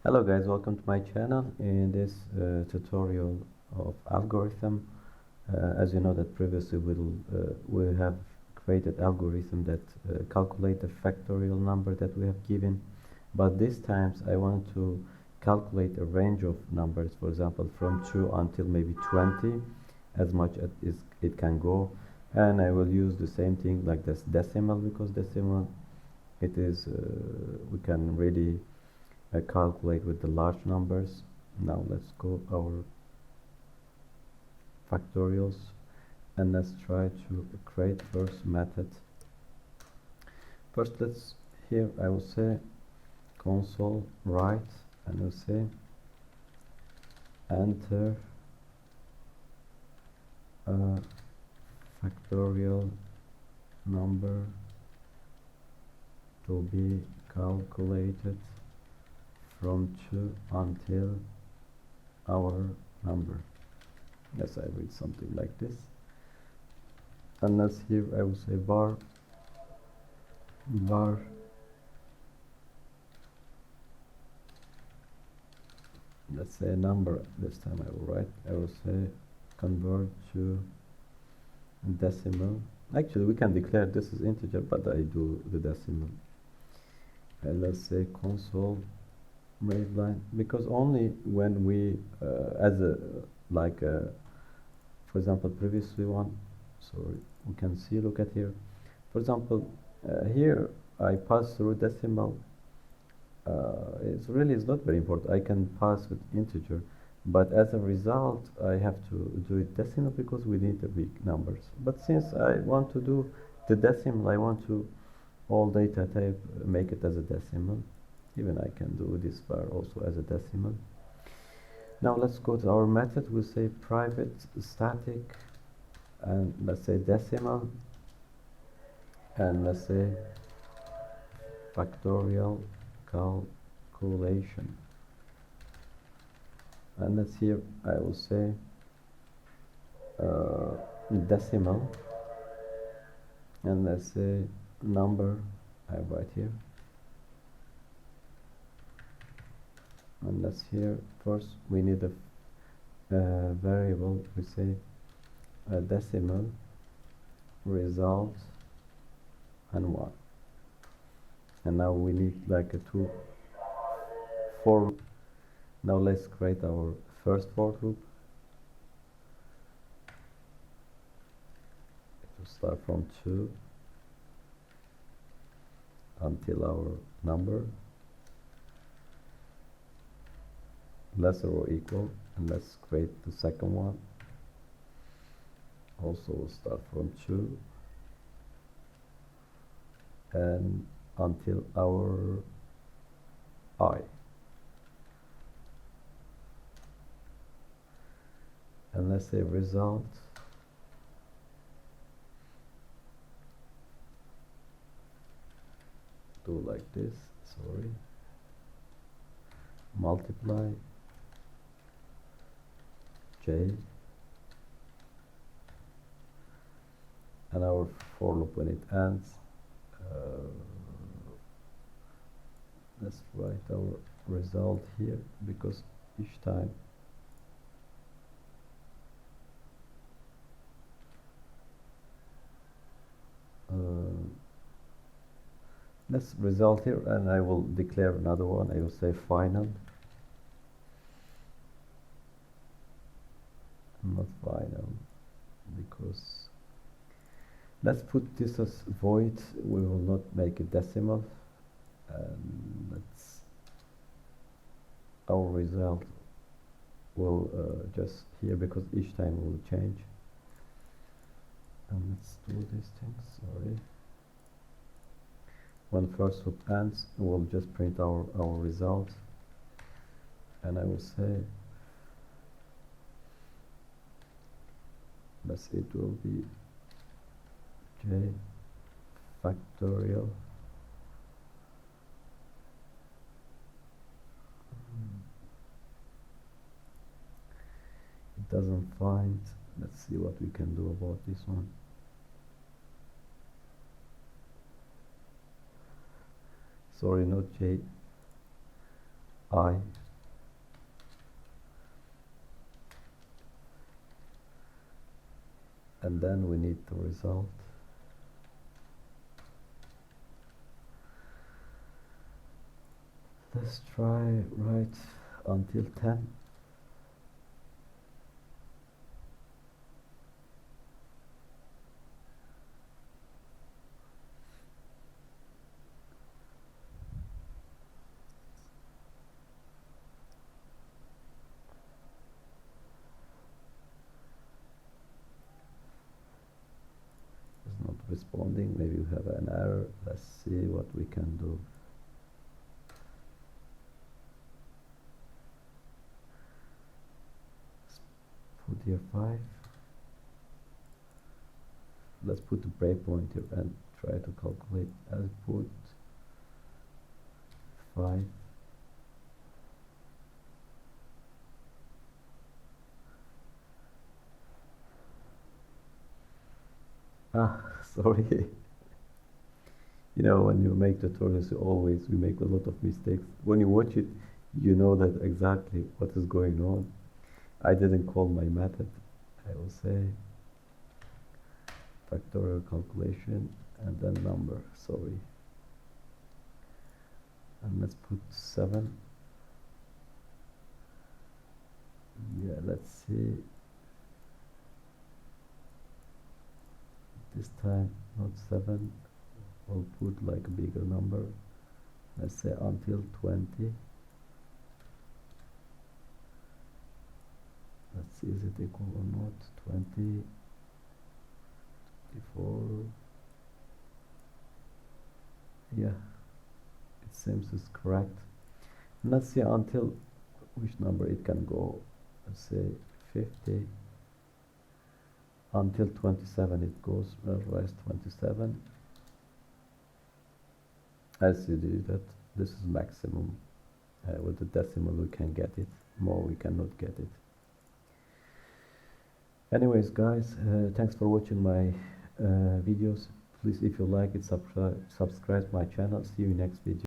Hello guys, welcome to my channel. In this tutorial of algorithm, as you know that previously we have created algorithm that calculate the factorial number that we have given, but this times I want to calculate a range of numbers, for example from 2 until maybe 20, as much as it can go, and I will use the same thing like this decimal, because decimal it is we can really calculate with the large numbers. Now let's go our factorials and let's try to create first method. First let's here I will say console write, and we'll say enter a factorial number to be calculated from 2 until our number. Yes, I read something like this. Unless here I will say var let's say a number. This time I will say convert to decimal. Actually we can declare this is integer, but I do the decimal. And let's say console raise line, because only when we as a for example previously one, sorry, we can see, look at here, for example here I pass through decimal. It's really is not very important. I can pass with integer, but as a result I have to do it decimal because we need the big numbers. But since I want to do the decimal, I want to all data type make it as a decimal. Even I can do this var also as a decimal. Now let's go to our method. We'll say private static, and let's say decimal, and let's say factorial calculation. And let's here I will say decimal, and let's say number I write here. And let's here first we need a variable. We say decimal result and 1, and now we need like a for. Now let's create our first for loop. It will start from 2 until our number lesser or equal, and let's create the second one. Also we'll start from 2 and until our I, and let's say result do like this, sorry, multiply j, and our for loop when it ends, let's write our result here, because each time let's result here, and I will declare another one. I will say final, not final, because let's put this as void. We will not make a decimal, and let's our result will just here, because each time will change. And let's do these things, sorry. When first loop ends, we'll just print our result, and I will say it will be j factorial it doesn't find. Let's see what we can do about this one. Sorry, not j I, and then we need the result. Let's try right until 10. It's not responding. Maybe we have an error. Let's see what we can do. Put here 5. Let's put the breakpoint here and try to calculate. I'll put 5. Sorry. You know, when you make tutorials, we make a lot of mistakes. When you watch it, you know that exactly what is going on. I didn't call my method. I will say factorial calculation and then number, sorry. And let's put 7. Yeah, let's see. This time not 7. We'll put like a bigger number. Let's say until 20. Let's see, is it equal or not? 20, 24. Yeah, it seems it's correct. And let's see until which number it can go. Let's say 50. Until 27 it goes, rise 27. As you do that, this is maximum. With the decimal we can get it, more we cannot get it. Anyways guys, thanks for watching my videos. Please, if you like it, subscribe my channel. See you next video.